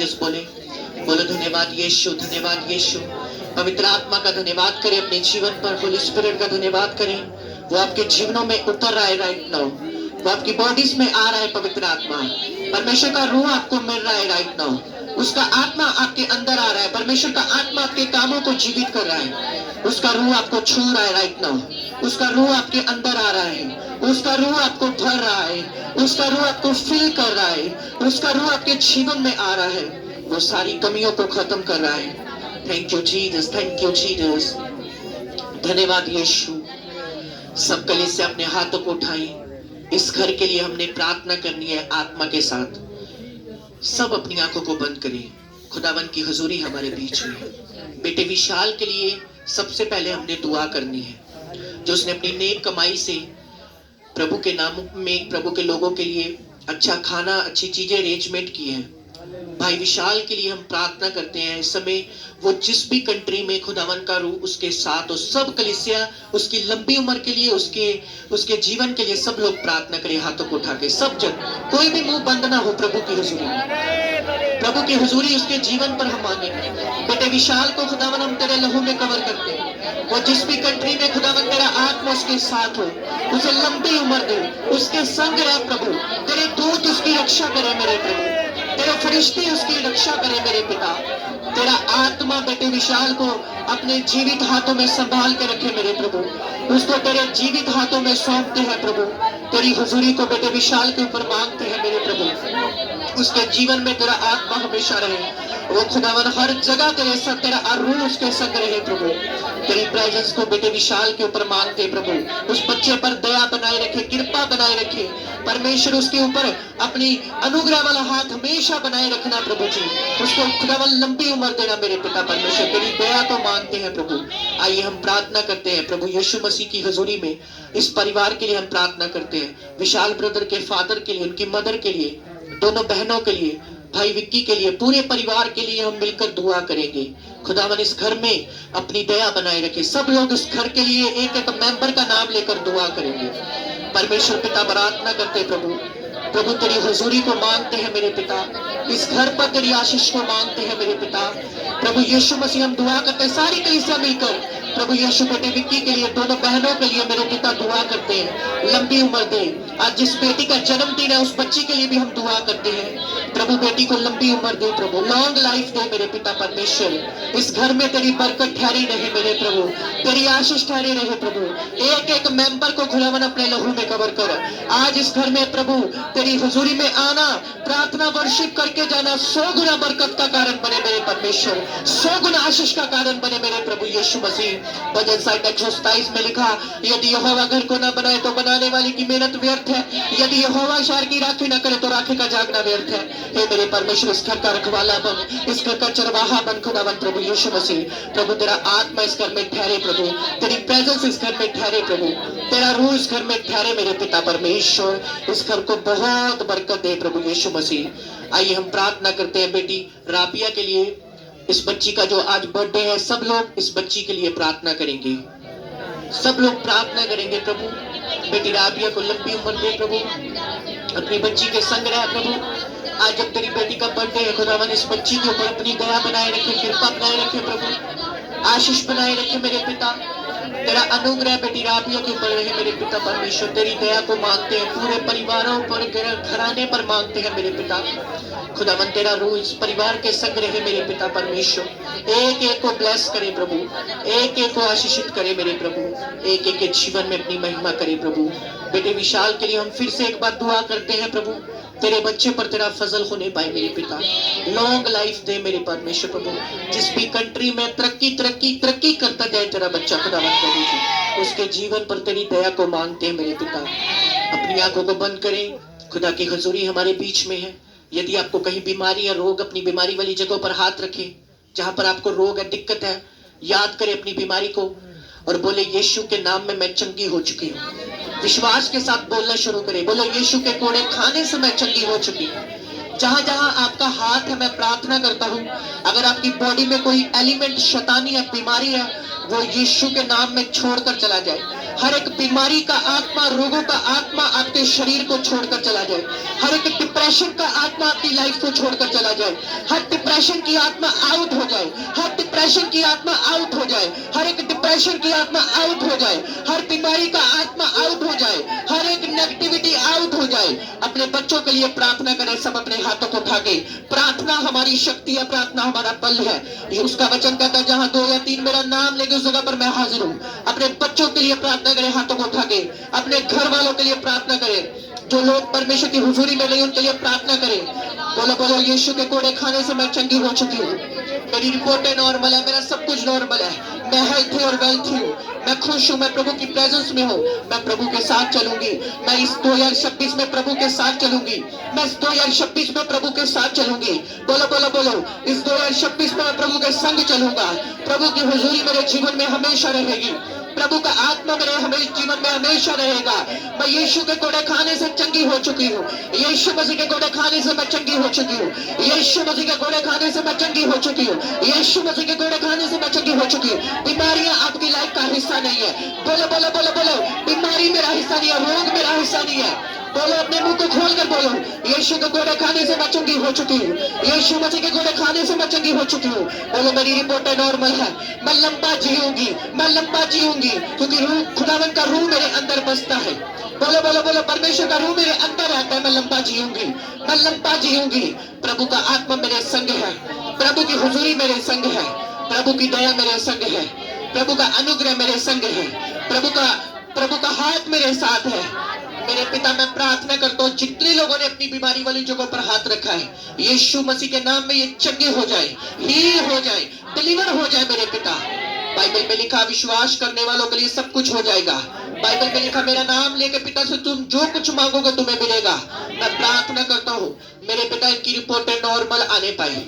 जीसस बोलो धन्यवाद यीशु, धन्यवाद यीशु। पवित्र आत्मा का धन्यवाद करें अपने जीवन पर, होली स्पिरिट का धन्यवाद करें। वो आपके जीवनों में उतर रहा है राइट नाउ, वो आपकी बॉडीज में आ रहा है। पवित्र आत्मा, परमेश्वर का रूह आपको मिल रहा है राइट नाउ, उसका आत्मा आपके अंदर आ रहा है। परमेश्वर का आत्मा आपके कामों को जीवित कर रहा है। उसका रूह आपको छू रहा है राइट नाउ, उसका रूह आपके अंदर आ रहा है, उसका रूह आपको भर रहा है, उसका रूह आपको फिल कर रहा है, उसका रूह आपके जीवन में आ रहा है, वो सारी कमियों को खत्म कर रहा है। Thank you Jesus, thank you Jesus, धन्यवाद यीशु। सब कलीसिया अपने हाथों को उठाएं। इस घर के लिए हमने प्रार्थना करनी है आत्मा के साथ। सब अपनी आंखों को बंद करें। खुदावन की हुजूरी हमारे बीच में है। बेटे विशाल के लिए सबसे पहले हमने दुआ करनी है, जो उसने अपनी नेक कमाई से प्रभु के नाम में, प्रभु के लोगों के लिए अच्छा खाना, अच्छी चीजें अरेंजमेंट की है। भाई विशाल के लिए हम प्रार्थना करते हैं। इस समय वो जिस भी कंट्री में खुदावन का रूह उसके साथ हो, सब कलीसिया उसकी लंबी उम्र के लिए, उसके जीवन के लिए सब लोग प्रार्थना करें हाथों को उठा के। सब जन, कोई भी मुंह बंद ना हो प्रभु की हुजूरी में। प्रभु की हुजूरी उसके जीवन पर हम मांगेंगे। बेटे विशाल को खुदावन हम तेरे लहू में कवर करते हैं। वो जिस भी कंट्री में खुदावन तेरा आत्मा उसके साथ हो, उसे लंबी उम्र दे, उसके संग रह प्रभु। तेरे दूत उसकी रक्षा करे मेरे प्रभु, तेरे फरिश्ते उसकी रक्षा करे मेरे पिता। तेरा आत्मा बेटे विशाल को अपने जीवित हाथों में संभाल के रखे मेरे प्रभु। उसको तेरे जीवित हाथों में सौंपते हैं प्रभु। तेरी हुजूरी को बेटे विशाल के ऊपर मांगते हैं मेरे प्रभु। उसके जीवन में तेरा आत्मा हमेशा रहे। वो खुदावन हर जगह तेरे संग, तेरा रूह उसके संग रहे प्रभु। तेरी प्रेजेंस को बेटे विशाल के ऊपर मांगते प्रभु। उस बच्चे पर दया बनाए रखे, कृपा बनाए रखे परमेश्वर। उसके ऊपर अपनी अनुग्रह वाला हाथ हमेशा बनाए रखना प्रभु जी। उसको खुदावन लंबी उम्र देना मेरे पिता परमेश्वर। तेरी दया को मांगते हैं प्रभु। आइए हम प्रार्थना करते हैं प्रभु यीशु मसीह की हुजूरी में। इस परिवार के लिए हम प्रार्थना करते हैं। विशाल ब्रदर के फादर के लिए, उनकी मदर के लिए, दोनों बहनों के लिए, भाई विक्की के लिए, पूरे परिवार के लिए हम मिलकर दुआ करेंगे। खुदावन इस घर में अपनी दया बनाए रखे। सब लोग इस घर के लिए एक एक मेंबर का नाम लेकर दुआ करेंगे। परमेश्वर पिता प्रार्थना करते प्रभु। प्रभु तेरी हुजूरी को मांगते हैं मेरे पिता। इस घर पर तेरी आशीष को मांगते हैं मेरे पिता। प्रभु यीशु मसीह हम दुआ करते हैं सारी कलीसिया मिलकर। प्रभु यीशु बेटे विक्की के लिए, दोनों बहनों के लिए मेरे पिता दुआ करते हैं, लंबी उम्र दे। आज जिस बेटी का जन्मदिन है उस बच्ची के लिए भी हम दुआ करते हैं। प्रभु बेटी को लंबी उम्र दे प्रभु, लॉन्ग लाइफ दे मेरे पिता परमेश्वर। इस घर में तेरी बरकत ठहरी रहे मेरे प्रभु, तेरी आशीष ठहरी रहे प्रभु। एक एक मेंबर को खुदावन अपने लहू में कवर कर। आज इस घर में प्रभु तेरी हुजूरी में आना, प्रार्थना वर्शिप करके जाना 100 गुना बरकत का कारण बने मेरे परमेश्वर, 100 गुना आशीष का कारण बने मेरे प्रभु यीशु मसीह। भजन साइड 127 में लिखा, यदि यहोवा घर को न बनाए तो बनाने वाले की मेहनत व्यर्थ है, यदि यहोवा शहर की राखी न करे तो राखी का जागना व्यर्थ है। हे मेरे परमेश्वर, इस घर का रखवाला बन, इस घर का चरवाहा बन खुदावन प्रभु यीशु मसीह। प्रभु तेरा आत्मा इस घर में ठहरे प्रभु, तेरी प्रेजेंस इस घर में ठहरे प्रभु, तेरा रूह इस घर में ठहरे मेरे पिता परमेश्वर। इस घर को बहुत बरकत दे प्रभु यीशु मसीह। आइए हम प्रार्थना करते हैं बेटी राबिया के लिए। इस बच्ची का जो आज बर्थडे है, सब लोग इस बच्ची के लिए प्रार्थना करेंगे। सब लोग प्रार्थना करेंगे प्रभु बेटी राबिया को लंबी उम्र दे प्रभु, अपनी बच्ची के संग रह प्रभु। आज जब तेरी बेटी का बर्थडे है खुदावन इस बच्ची के ऊपर अपनी दया बनाए रखे, कृपा बनाए रखे प्रभु, आशीष बनाए रखे मेरे पिता। तेरा अनुग्रह बेटी राबिया के ऊपर रहे मेरे पिता परमेश्वर। तेरी दया को मांगते हैं, पूरे परिवारों पर, घराने पर मांगते हैं मेरे पिता। खुदावन तेरा रूह इस परिवार के संग रहे मेरे पिता परमेश्वर। एक एक को ब्लेस करे प्रभु, एक एक को आशीषित करे मेरे प्रभु, एक एक के जीवन में अपनी महिमा करे प्रभु। बेटे विशाल के लिए हम फिर से एक बार दुआ करते हैं प्रभु, तेरे बच्चे पर तेरा फजल होने पाए मेरे पिता। लॉन्ग लाइफ दे मेरे परमेश्वर प्रभु। जिस भी कंट्री में तरक्की तरक्की तरक्की करता जाए तेरा बच्चा खुदावन प्रभु जी, उसके जीवन पर तेरी दया को मांगते हैं मेरे पिता। अपनी आंखों को बंद करें। खुदा की हुजूरी हमारे बीच में है। यदि आपको कहीं बीमारी या रोग, अपनी बीमारी वाली जगहों पर हाथ रखें, जहां पर आपको रोग है, दिक्कत है, याद करें अपनी बीमारी को और बोले यीशु के नाम में मैं चंगी हो चुकी हूँ। विश्वास के साथ बोलना शुरू करें, बोलो यीशु के कोड़े खाने से मैं चंगी हो चुकी हूँ। जहां जहां आपका हाथ है मैं प्रार्थना करता हूँ, अगर आपकी बॉडी में कोई एलिमेंट शैतानी है, बीमारी है, वो यीशु के नाम में छोड़कर चला जाए। हर एक बीमारी का आत्मा, रोगों का आत्मा आपके शरीर को छोड़कर चला जाए। हर एक डिप्रेशन का आत्मा आपकी लाइफ को छोड़कर चला जाए। हर डिप्रेशन की आत्मा आउट हो जाए। हर डिप्रेशन की आत्मा आउट हो जाए। हर एक डिप्रेशन की आत्मा आउट हो जाए। हर बीमारी का आत्मा आउट हो जाए। हर एक नेगेटिविटी आउट हो जाए। अपने बच्चों के लिए प्रार्थना करें, सब अपने हाथों को उठा के। प्रार्थना हमारी शक्ति है, प्रार्थना हमारा बल है। ये उसका वचन कहता है, जहां 2 या 3 मेरा नाम लेंगे उस जगह पर मैं हाजिर हूं। अपने बच्चों के लिए प्रार्थना करें, हाथों को उठा के। अपने घर वालों के लिए प्रार्थना करें। जो लोग परमेश्वर की हुजूरी में नहीं, उनके लिए प्रार्थना करें। बोलो बोलो, यीशु के कोड़े खाने से मैं चंगी हो चुकी हूँ। मेरी रिपोर्टें नॉर्मल है, मेरा सब कुछ नॉर्मल है। मैं हेल्थी और वेल्थी हूँ। मैं खुश हूँ, मैं प्रभु की प्रेजेंस में हूँ। मैं प्रभु के साथ चलूंगी। मैं इस 2026 में प्रभु के साथ चलूंगी। मैं इस 2026 में प्रभु के साथ चलूंगी। बोलो बोलो बोलो, इस 2026 में मैं प्रभु के संग चलूंगा। प्रभु की हुजूरी मेरे जीवन में हमेशा रहेगी। प्रभु का आत्मा मेरे जीवन में हमेशा रहेगा। मैं यीशु के कोड़े खाने से चंगी हो चुकी हूँ। यीशु मसीह के कोड़े खाने से मैं चंगी हो चुकी हूँ। यीशु मसीह के कोड़े खाने से मैं चंगी हो चुकी हूँ। यीशु मसीह के कोड़े खाने से मैं चंगी हो चुकी हूँ। बीमारियां आपकी लाइफ का हिस्सा नहीं है। बोलो बोलो बोलो बोलो, बीमारी मेरा हिस्सा नहीं है, रोग मेरा हिस्सा नहीं है। बोलो, अपने मुंह को खोल कर बोलो, यीशु के कोड़े खाने से मैं चंगी हो चुकी हूँ। यीशु मसीह के कोड़े खाने से मैं चंगी हो चुकी हूँ। बोलो, मेरी रिपोर्टें नॉर्मल है। मैं लंबा जीऊंगी, मैं लंबा जीऊंगी, क्योंकि रूह, खुदावन का रूह मेरे अंदर बसता है। बोलो बोलो बोलो, परमेश्वर का रूह मेरे अंदर रहता है। मैं लंबा जीऊंगी, मैं लंबा जीऊंगी। प्रभु का आत्मा मेरे संग है। प्रभु की हुजूरी मेरे संग है। प्रभु की दया मेरे संग है। प्रभु का अनुग्रह मेरे संग है। प्रभु का हाथ मेरे साथ है। मेरे पिता, मैं प्रार्थना करता हूँ, जितने लोगों ने अपनी बीमारी वाली जगहों पर हाथ रखा है, यीशु मसीह के नाम में ये चंगे हो जाए, हील हो जाए, डिलीवर हो जाए मेरे पिता। बाइबल में लिखा, विश्वास करने वालों के लिए सब कुछ हो जाएगा। बाइबल में लिखा, मेरा नाम लेके पिता से तुम जो कुछ मांगोगे तुम्हें मिलेगा। मैं प्रार्थना करता हूँ मेरे पिता, इनकी रिपोर्टें नॉर्मल आने पाए।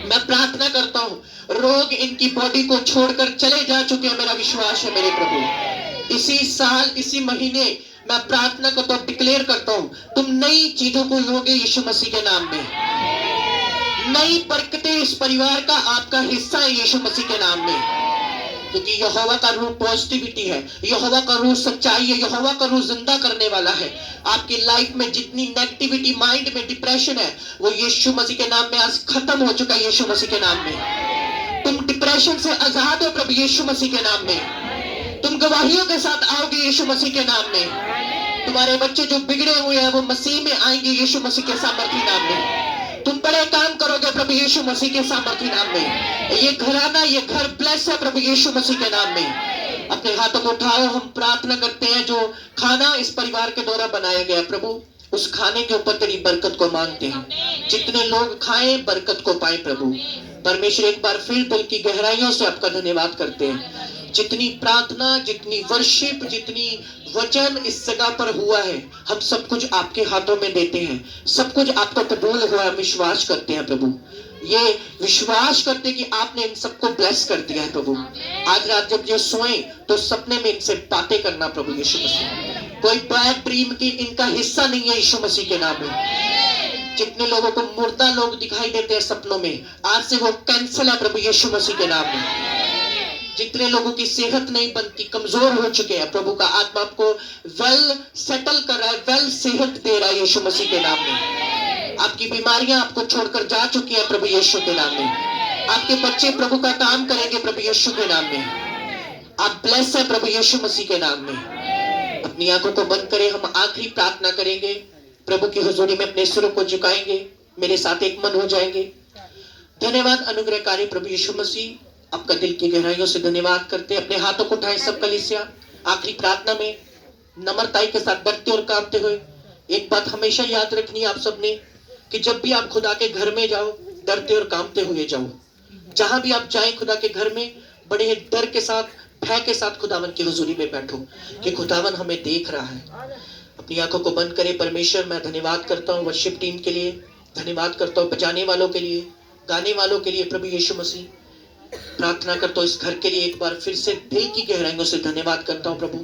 मैं प्रार्थना करता हूँ, रोग इनकी बॉडी को छोड़कर चले जा चुके हैं। मेरा विश्वास है मेरे प्रभु, इसी साल, इसी महीने मैं प्रार्थना करता हूँ, डिक्लेयर करता हूँ, तुम नई चीजों को लोगे यीशु मसीह के नाम में। नई बरकतें इस परिवार का, आपका हिस्सा है यीशु मसीह के नाम में। क्योंकि यहोवा का रूह पॉजिटिविटी है, यहोवा का रूह सच्चाई है, यहोवा का रूह जिंदा करने वाला है। आपकी लाइफ में जितनी नेगेटिविटी, माइंड में डिप्रेशन है, वो यीशु मसीह के नाम में आज खत्म हो चुका है। यीशु मसीह के नाम में तुम डिप्रेशन से आजाद हो प्रभु यीशु मसीह के नाम में। तुम गवाहियों के साथ आओगे यीशु मसीह के नाम में। तुम्हारे बच्चे जो बिगड़े हुए हैं वो मसीह में आएंगे यीशु मसीह के सामर्थी नाम में। तुम बड़े काम करोगे प्रभु यीशु मसीह के सामर्थी नाम में। ये घराना, ये घर ब्लेस है प्रभु यीशु मसीह के नाम में। अपने हाथों को उठाओ, हम प्रार्थना करते हैं, जो खाना इस परिवार के द्वारा बनाया गया प्रभु, उस खाने के ऊपर तेरी बरकत को मांगते हैं। जितने लोग खाएं, बरकत को पाए प्रभु। परमेश्वर, एक बार फिर दिल की गहराइयों से आपका धन्यवाद करते हैं। जितनी प्रार्थना, जितनी वर्शिप, जितनी वचन इस जगह पर हुआ है, हम सब कुछ आपके हाथों में देते हैं। सब कुछ आपका कबूल हुआ है, विश्वास करते हैं प्रभु। ये विश्वास करते कि आपने इन सबको ब्लेस कर दिया है प्रभु। आज रात जब ये सोए तो सपने में इनसे बातें करना प्रभु यीशु मसीह। कोई बैड ड्रीम की इनका हिस्सा नहीं है यीशु मसीह के नाम में। जितने लोगों को मुर्दा लोग दिखाई देते हैं सपनों में, आज से वो कैंसिल है प्रभु यीशु मसीह के नाम में। जितने लोगों की सेहत नहीं बनती, कमजोर हो चुके हैं, प्रभु का आत्मा आपको वेल सेटल कर रहा है, वेल सेहत दे रहा है यीशु मसीह के नाम में। आपकी बीमारियां आपको छोड़कर जा चुकी हैं प्रभु यीशु के नाम में। आपके बच्चे प्रभु का काम करेंगे प्रभु यीशु के नाम में। आप ब्लेस है प्रभु यीशु मसीह के नाम में। अपनी आंखों को बंद करें, हम आखिरी प्रार्थना करेंगे। प्रभु की हुजूरी में अपने सिरों को झुकाएंगे, मेरे साथ एक मन हो जाएंगे। धन्यवाद अनुग्रहकारी प्रभु यीशु मसीह, आपका दिल की गहराइयों से धन्यवाद करते हैं। अपने हाथों को उठाएं सब कलीसिया। आखिरी प्रार्थना में नम्रताई के साथ डरते और कांपते हुए, एक बात हमेशा याद रखनी है आप सबने, कि जब भी आप खुदा के घर में जाओ, डरते और कांपते हुए जाओ। जहां भी आप जाएं खुदा के घर में, बड़े ही डर के साथ, भय के साथ खुदावन की हुजूरी में बैठो कि खुदावन हमें देख रहा है। अपनी आंखों को बंद करें। परमेश्वर, मैं धन्यवाद करता हूँ वर्शिप टीम के लिए, धन्यवाद करता हूँ बजाने वालों के लिए, गाने वालों के लिए प्रभु यीशु मसीह। प्रार्थना करता हूँ इस घर के लिए, एक बार फिर से दिल की गहराइयों से धन्यवाद करता हूँ प्रभु।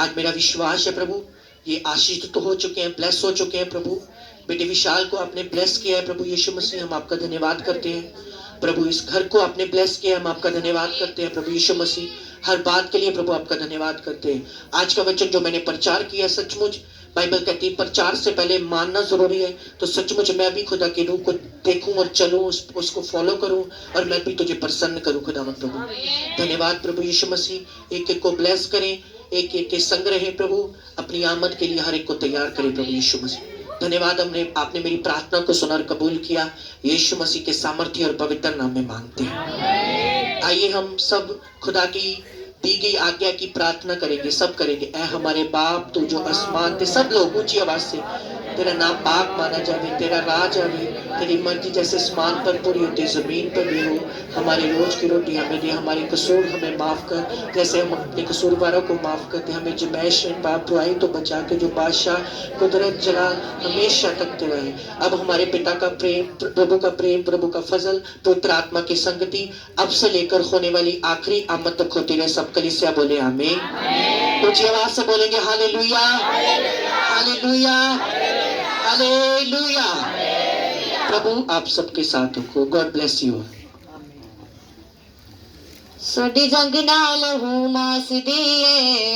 आज मेरा विश्वास है प्रभु, ये आशीष तो हो चुके हैं, ब्लेस हो चुके हैं प्रभु। बेटे विशाल को आपने ब्लेस किया है प्रभु यीशु मसीह, हम आपका धन्यवाद करते हैं प्रभु। इस घर को आपने ब्लेस किया, हम आपका धन्यवाद करते हैं प्रभु यीशु मसीह। हर बात के लिए प्रभु आपका धन्यवाद करते हैं। आज का वचन जो मैंने प्रचार किया, सचमुच बाइबल कहती है प्रचार से पहले मानना जरूरी है। तो सचमुच मैं भी खुदा के रूप को देखूं और चलूं, उसको फॉलो करूं और मैं भी तुझे प्रसन्न करूं खुदावंद प्रभु। धन्यवाद प्रभु यीशु मसीह। एक एक को ब्लेस करें, एक एक के संग रहे प्रभु, अपनी आमद के लिए हर एक को तैयार करें प्रभु यीशु मसीह। धन्यवाद, आपने मेरी प्रार्थना को सुना और कबूल किया। यीशु मसीह के सामर्थ्य और पवित्र नाम में मांगते हैं। आइए हम सब खुदा की दी गई आज्ञा की प्रार्थना करेंगे, सब करेंगे। ऐ हमारे बाप तू जो आसमान थे, सब लोग ऊंची आवाज से, तेरा नाम पाक माना जावे, तेरा राज आवे, तेरी मर्जी जैसे आसमान पर पूरी होती जमीन पर भी हो। हमारी रोज की रोटी हमें दे, हमारे कसूर हमें माफ कर जैसे हम अपने कसूरवारों को माफ करते। हमें जमैश पाप बुराई तो बचा के, जो बादशाह कुदरत जलाल हमेशा तक तेरा है। अब हमारे पिता का प्रेम, प्रभु का प्रेम, प्रभु का फजल, पवित्र आत्मा की संगति अब से लेकर होने वाली आखिरी आमद तक होती रहे। सब कलीसिया बोले आमीन। ऊंची आवाज से बोलेंगे हालेलुया, हालेलुया, हालेलुया। प्रभु आप सबके साथ हो। God bless you. साडी जंग नाल हूँ मास दिए